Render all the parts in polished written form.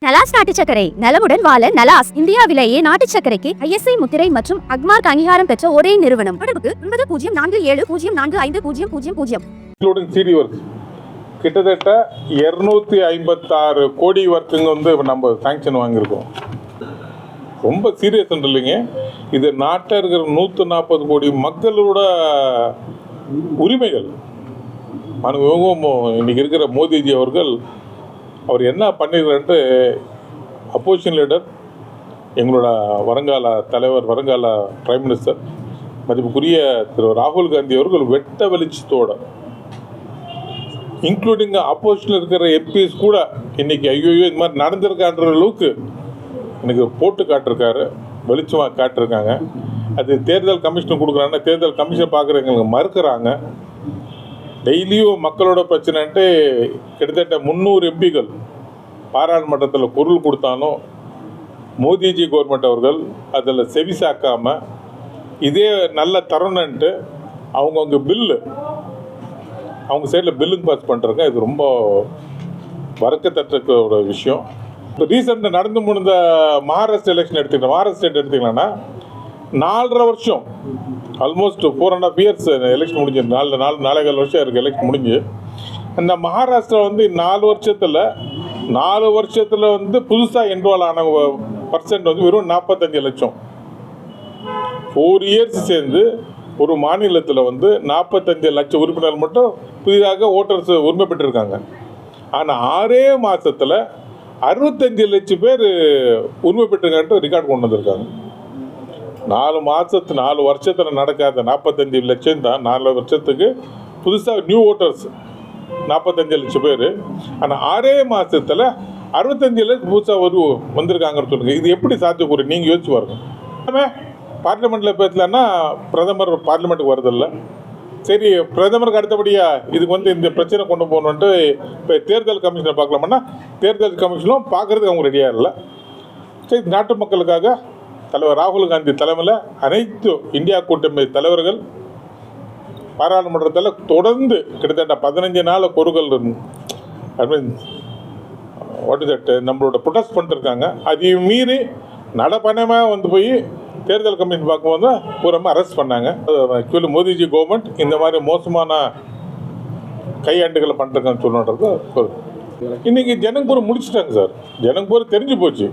நலாஸ் நாட்டு சர்க்கரை நலமுடன் வாழ நலாஸ் இந்தியாவிலேயே நாட்டு சர்க்கரைக்கு ISI முத்திரை மற்றும் அக்மார்க் அங்கீகாரம் பெற்ற ஒரே நிறுவனம். தொடர்புக்கு 9047045000. கிட்டத்தட்ட 256 கோடி வர்க்குங்க நம்ம சாங்ஷன் வாங்கியிருக்கோம். ரொம்ப சீரியஸ் இல்லைங்க. இது நாட்டில் இருக்கிற 140 கோடி மக்களோட உரிமைகள். இன்னைக்கு இருக்கிற மோடிஜி அவர்கள் அவர் என்ன பண்ணிருக்காருன்ட்டு அப்போசிஷன் லீடர், எங்களோட வருங்கால தலைவர், வருங்கால பிரைம் மினிஸ்டர் மதிப்புக்குரிய திரு ராகுல் காந்தி அவர்கள் வெட்ட வெளிச்சத்தோட, இன்க்ளூடிங் அப்போசிஷனில் இருக்கிற எம்பிஸ் கூட இன்னைக்கு ஐயோ இது மாதிரி நடந்திருக்கான்ற அளவுக்கு எனக்கு போட்டு காட்டிருக்காரு, வெளிச்சமாக காட்டிருக்காங்க. அது தேர்தல் கமிஷன் கொடுக்குறாங்கன்னா தேர்தல் கமிஷன் பார்க்குறவங்களுக்கு மறுக்கிறாங்க. டெய்லியும் மக்களோட பிரச்சனைன்ட்டு கிட்டத்தட்ட 300 எம்பிகள் பாராளுமன்றத்தில் குரல் கொடுத்தாலும் மோடிஜி கவர்மெண்ட் அவர்கள் அதில் செவிசாக்காமல் இதே நல்ல தருணன்ட்டு அவங்கவுங்க பில்லு அவங்க சைடில் பில்லுங்க பாஸ் பண்ணுறாங்க. இது ரொம்ப வரக்கத்தக்க ஒரு விஷயம். இப்போ ரீசெண்டாக நடந்து முடிந்த மகாராஷ்டிரா எலெக்ஷன் எடுத்துக்கலாம். மகாராஷ்டிரா எடுத்துக்கலாம்னா 4.5 வருஷம், ஆல்மோஸ்ட் 4.5 இயர்ஸ் எலெக்ஷன் முடிஞ்சு, 4.5 வருஷம் இருக்குது எலெக்ஷன் முடிஞ்சு. அந்த மகாராஷ்டிரா 4 வருஷத்தில் புதுசாக என்ரோல் ஆன பர்சன்ட் வெறும் 45 லட்சம். 4 இயர்ஸ் சேர்ந்து ஒரு மாநிலத்தில் 45 லட்சம் உறுப்பினர் மட்டும் புதிதாக ஓட்டர்ஸ் உரிமை பெற்றிருக்காங்க. ஆனால் 6 மாதத்தில் 65 லட்சம் பேர் உரிமை பெற்றிருக்கான்ட்டு ரெக்கார்டு கொண்டு வந்திருக்காங்க. 4 வருஷத்தில் நடக்காத 45 லட்சம் தான் 4 வருஷத்துக்கு புதுசாக நியூ ஓட்டர்ஸ் 45 லட்சம் பேர். ஆனால் 6 மாதத்தில் 65 லட்சம் புதுசாக வந்திருக்காங்கன்னு சொல்லுங்கள். இது எப்படி சாத்தியக்கூறு? நீங்கள் யோசிச்சு பாருங்க. பார்லிமெண்ட்டில் பேசலன்னா பிரதமர் பார்லிமெண்ட்டுக்கு வரதில்லை. சரி, பிரதமருக்கு அடுத்தபடியாக இதுக்கு இந்த பிரச்சனை கொண்டு போகணுன்ட்டு இப்போ தேர்தல் கமிஷனை பார்க்கலாமன்னா தேர்தல் கமிஷனும் பார்க்குறதுக்கு அவங்க ரெடியாக இல்லை. சரி, நாட்டு மக்களுக்காக தலைவர் ராகுல் காந்தி தலைமையில் அனைத்து இந்தியா கூட்டணி தலைவர்கள் பாராளுமன்றத்தில் தொடர்ந்து கிட்டத்தட்ட 15 நாள் குறுகள் நம்மளோட ப்ரொடெஸ்ட் பண்ணிருக்காங்க. அதையும் மீறி நடப்பணமாக போய் தேர்தல் கமிஷன் பார்க்கும்போது பூரமாக அரெஸ்ட் பண்ணாங்க. ஆக்சுவலி மோடிஜி கவர்மெண்ட் இந்த மாதிரி மோசமான கையாண்டுகளை பண்ணிருக்கான்னு சொல்லுன்றது இன்றைக்கி ஜனங்க முடிச்சுட்டாங்க சார். ஜனங்க தெரிஞ்சு போச்சு.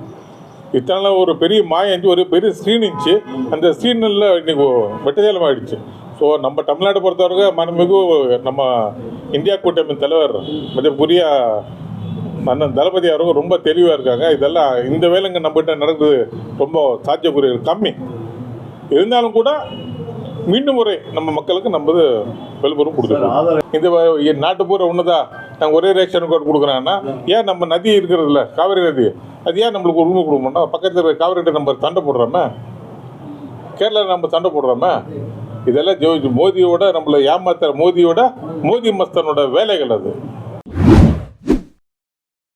இத்தனை ஒரு பெரிய மாயஞ்சு, ஒரு பெரிய ஸ்க்ரீன் இருந்துச்சு. அந்த ஸ்க்ரீனில் இன்றைக்கி வெட்டஜாலம் ஆகிடுச்சு. ஸோ நம்ம தமிழ்நாட்டை பொறுத்தவரைக்கும் மனமிகு நம்ம இந்தியா கூட்டணி தலைவர் மதிப்புக்குரிய அண்ணன் தளபதி அவர்கள் ரொம்ப தெளிவாக இருக்காங்க. இதெல்லாம் இந்த வேலைங்க நம்மகிட்ட நடக்குது ரொம்ப சாத்தியக்குரிய கம்மி. இருந்தாலும் கூட மீண்டும் முறை நம்ம மக்களுக்கு நம்ம வெளிப்புறம் கொடுத்துருக்கோம். இந்த நாட்டு பூரா ஒன்றுதான் நாங்கள் ஒரே ரேஷன் கார்டு கொடுக்குறாங்கன்னா ஏன் நம்ம நதி இருக்கிறதில்ல, காவிரி நதி, அது ஏன் நம்மளுக்கு உரிமை கொடுக்க மாட்டோம்? பக்கத்தில் இருக்கிற காவிரிகிட்ட நம்ம சண்டை போடுறோமே, கேரளாவில் நம்ம சண்டை போடுறோமே. இதெல்லாம் மோதியோட நம்மளை ஏமாத்துற மோதி மஸ்தானோட வேலைகள் அது.